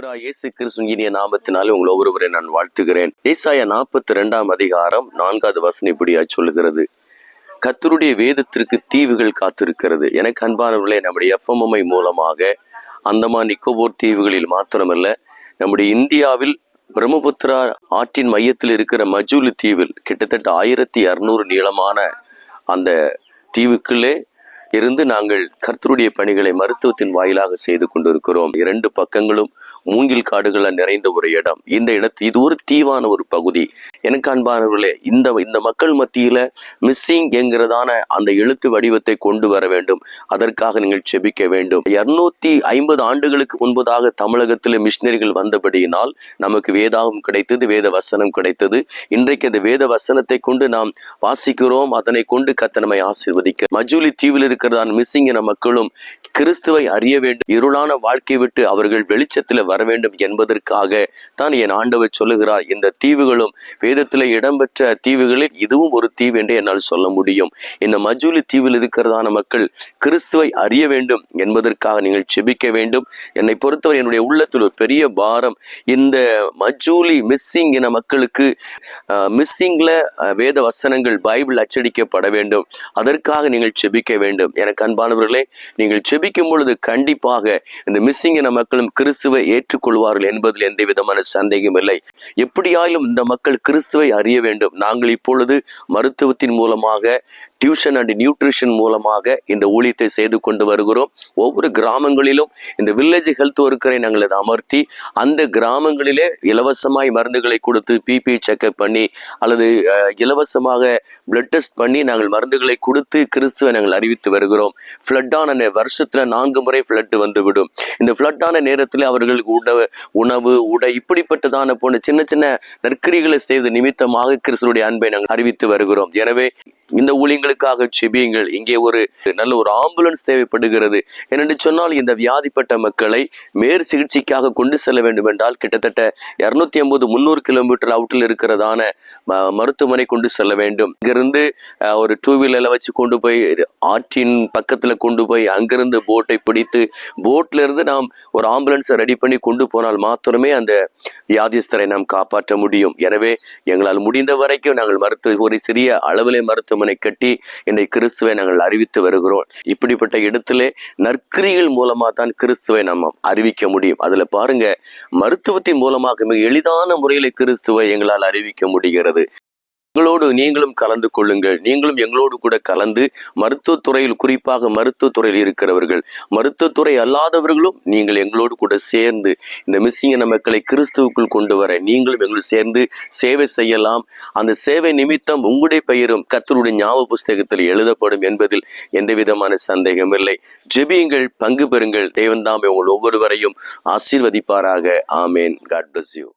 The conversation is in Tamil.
கர்த்தராகிய இயேசு கிறிஸ்துவின் இனிய நாமத்தினாலே உங்கள் ஒவ்வொருவரை நான் வாழ்த்துகிறேன். ஏசாயா 42 அதிகாரம் 4வது வசனம் இப்படியாய் சொல்லுகிறது, கர்த்தருடைய வேதத்திற்கு தீவுகள் காத்திருக்கிறது. எனக்கு அன்பானவர்களே, நம்முடைய FMI மூலமாக அந்தமான் நிக்கோபோர் தீவுகளில் மாத்திரமல்ல, நம்முடைய இந்தியாவில் பிரம்மபுத்திரா ஆற்றின் மையத்தில் இருக்கிற மஜூலி தீவில் கிட்டத்தட்ட 1600 நீளமான அந்த தீவுக்குள்ளே இருந்து நாங்கள் கர்த்தருடைய பணிகளை மருத்துவத்தின் வாயிலாக செய்து கொண்டிருக்கிறோம். 2 பக்கங்களும் மூங்கில் காடுகளை நிறைந்த ஒரு இடம். இது ஒரு தீவான ஒரு பகுதி. எனக்கு அன்பானவர்களே, இந்த மக்கள் மத்தியில மிஸ்ஸிங் என்கிறதான அந்த எழுத்து வடிவத்தை கொண்டு வர வேண்டும். அதற்காக நீங்கள் செபிக்க வேண்டும். 250 ஆண்டுகளுக்கு முன்பதாக தமிழகத்தில் மிஷினரிகள் வந்தபடியினால் நமக்கு வேதாகம் கிடைத்தது, வேத வசனம் கிடைத்தது. இன்றைக்கு அந்த வேத வசனத்தை கொண்டு நாம் வாசிக்கிறோம். அதனை கொண்டு கர்த்தர் நம்மை ஆசீர்வதிக்க. மஜூலி தீவில் இருக்கிறதான மிஸ்ஸிங் என மக்களும் கிறிஸ்துவை அறிய வேண்டும், இருளான வாழ்க்கை விட்டு அவர்கள் வெளிச்சத்தில் வர வேண்டும் என்பதற்காக தான் என் ஆண்டவர் சொல்லுகிறார். இந்த தீவுகளும் வேதத்தில் இடம்பெற்ற தீவுகளில் இதுவும் ஒரு தீவு என்று என்னால் சொல்ல முடியும். இந்த மஜூலி தீவில் இருக்கிறதான மக்கள் கிறிஸ்துவை அறிய வேண்டும் என்பதற்காக நீங்கள் செபிக்க வேண்டும். என்னை பொறுத்தவரை என்னுடைய உள்ளத்தில் ஒரு பெரிய பாரம், இந்த மஜூலி மிஸ்ஸிங் என மக்களுக்கு மிஸ்ஸிங்ல வேத வசனங்கள் பைபிள் அச்சடிக்கப்பட வேண்டும். அதற்காக நீங்கள் செபிக்க வேண்டும். எனக்கு அன்பானவர்களே, நீங்கள் செபிக்கும் பொழுது கண்டிப்பாக இந்த மிஸ்ஸிங் என மக்களும் கிறிஸ்துவை ஏற்றுக்கொள்வார்கள் என்பதில் எந்த விதமான சந்தேகம் இல்லை. எப்படியாலும் இந்த மக்கள் கிறிஸ்துவை அறிய வேண்டும். நாங்கள் இப்பொழுது மருத்துவத்தின் மூலமாக, டியூஷன் அண்ட் நியூட்ரிஷன் மூலமாக இந்த ஊழியத்தை செய்து கொண்டு வருகிறோம். ஒவ்வொரு கிராமங்களிலும் இந்த வில்லேஜ் ஹெல்த் ஒர்க்கரை நாங்கள் அதை அமர்த்தி அந்த கிராமங்களிலே இலவசமாய் மருந்துகளை கொடுத்து பிபி செக்அப் பண்ணி அல்லது இலவசமாக பிளட் டெஸ்ட் பண்ணி நாங்கள் மருந்துகளை கொடுத்து கிறிஸ்துவை நாங்கள் அறிவித்து வருகிறோம். ஃப்ளட்டான வருஷத்துல 4 முறை ஃப்ளட் வந்துவிடும். இந்த ஃப்ளட்டான நேரத்தில் அவர்களுக்கு உணவு, உடை இப்படிப்பட்டதான போன சின்ன சின்ன நற்கிரிகளை செய்வது நிமித்தமாக கிறிஸ்துடைய அன்பை நாங்கள் அறிவித்து வருகிறோம். எனவே இந்த ஊழியங்களுக்காக செபியுங்கள். இங்கே ஒரு நல்ல ஒரு ஆம்புலன்ஸ் தேவைப்படுகிறது. ஏனென்று சொன்னால் இந்த வியாதிப்பட்ட மக்களை மேற் சிகிச்சைக்காக கொண்டு செல்ல வேண்டும் என்றால் கிட்டத்தட்ட 250-300 கிலோமீட்டர் அவுட்டில் இருக்கிறதான மருத்துவமனை கொண்டு செல்ல வேண்டும். இங்கிருந்து ஒரு 2 வீலர்ல வச்சு கொண்டு போய் ஆற்றின் பக்கத்துல கொண்டு போய் அங்கிருந்து போட்டை பிடித்து போட்ல இருந்து நாம் ஒரு ஆம்புலன்ஸை ரெடி பண்ணி கொண்டு போனால் மாத்திரமே அந்த வியாதிஸ்தரை நாம் காப்பாற்ற முடியும். எனவே எங்களால் முடிந்த வரைக்கும் நாங்கள் ஒரு சிறிய அளவிலே மருத்துவமனை கட்டி இன்றைக்கு கிறிஸ்துவை நாங்கள் அறிவித்து வருகிறோம். இப்படிப்பட்ட இடத்திலே நற்கிரிகள் மூலமா தான் கிறிஸ்துவை நாம் அறிவிக்க முடியும். அதுல பாருங்க, மருத்துவத்தின் மூலமாக மிக எளிதான முறையில கிறிஸ்துவை எங்களால் அறிவிக்க முடிகிறது. எங்களோடு நீங்களும் கலந்து கொள்ளுங்கள். நீங்களும் எங்களோடு கூட கலந்து மருத்துவத்துறையில், குறிப்பாக மருத்துவத்துறையில் இருக்கிறவர்கள், மருத்துவத்துறை அல்லாதவர்களும் நீங்கள் எங்களோடு கூட சேர்ந்து இந்த மிஸ்ஸிங் மக்களை கிறிஸ்துவுக்குள் கொண்டு வர நீங்களும் எங்களோடு சேர்ந்து சேவை செய்யலாம். அந்த சேவை நிமித்தம் உங்களுடைய பெயரும் கர்த்தருடைய ஞாபக புஸ்தகத்தில் எழுதப்படும் என்பதில் எந்த விதமான சந்தேகம் இல்லை. ஜெபியுங்கள், பங்கு பெறுங்கள். தேவன் தாமே உங்கள் ஒவ்வொருவரையும் ஆசீர்வதிப்பாராக. ஆமேன். God bless you.